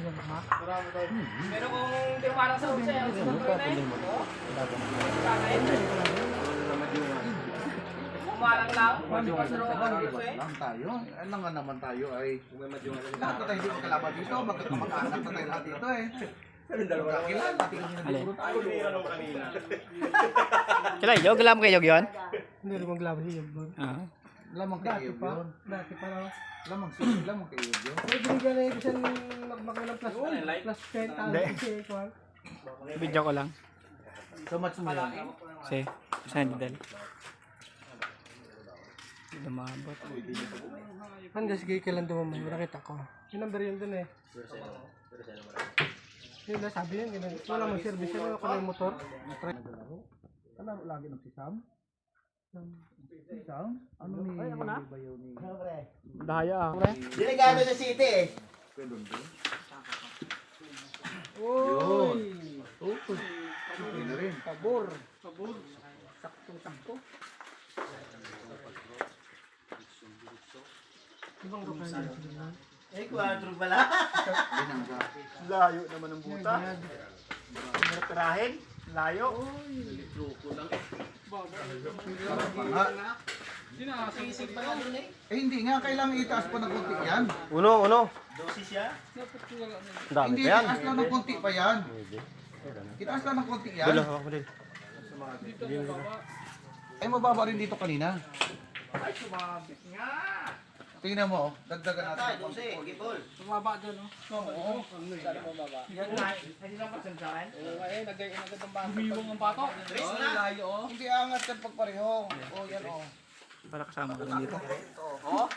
Pero kung hindi umarang sa utsa, ang sunod na eh. Umarang lang, lang tayo. Ano nga naman tayo ay lahat na tayo hindi magkalaban dito. Magkakaanak na tayo lahat dito eh. Magkakilala. Kailan yun? Galam kayo yun? Hindi rin maglaban siya yun. Lamang kayo yun. Dati pa lang. Lamang kayo yun. May binigyan na yung isang magmakay ng plus 10 kasi kwan. Video ko lang. So much mo yun. Si Sandal. Lumabot. Hanggang sige kailan dumamay. Nakita ko. Yung number yun dun eh. Yun na sabi yun. Wala mong service yun. Ako na yung motor. Kalaro lagi ng sisam? Sisam? Ano ni bayaw ni... Daya ah. Delegado sa city eh. Pedondo? Uy! Okay na rin. Pabor. Sakto-sakto. Ibang rukay na. Eh, 4 pala. Binangga. Layo naman ng buta. Tirahin. Layo. Sisig pa lang dun eh. Eh hindi nga, kailangan itaas pa ng konti yan. Uno. Dosis siya. Hindi, itaas lang ng konti pa yan. Itaas lang ng konti yan. Hawak mo din. Ay, mababa rin dito kanina. Ay, sumabit nga. Tingnan mo, dagdagan natin. Tay, 12. Gipol. Sumaba dyan, no? Oo. Saan mababa? Yan na. Hindi lang pasansahan. Oo, eh, nagay agad ang bato. Humiwang ang bato. Tres Oo, na. layo, oh. Hindi angat yan pagpareho. O yan o. Para kasama ko dito. Oh.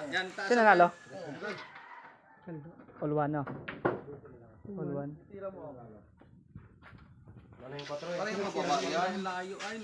Yan, taas. Sino nanalo? All one no? All one. Tira mo. Pareho mababa yan. Layo, ay.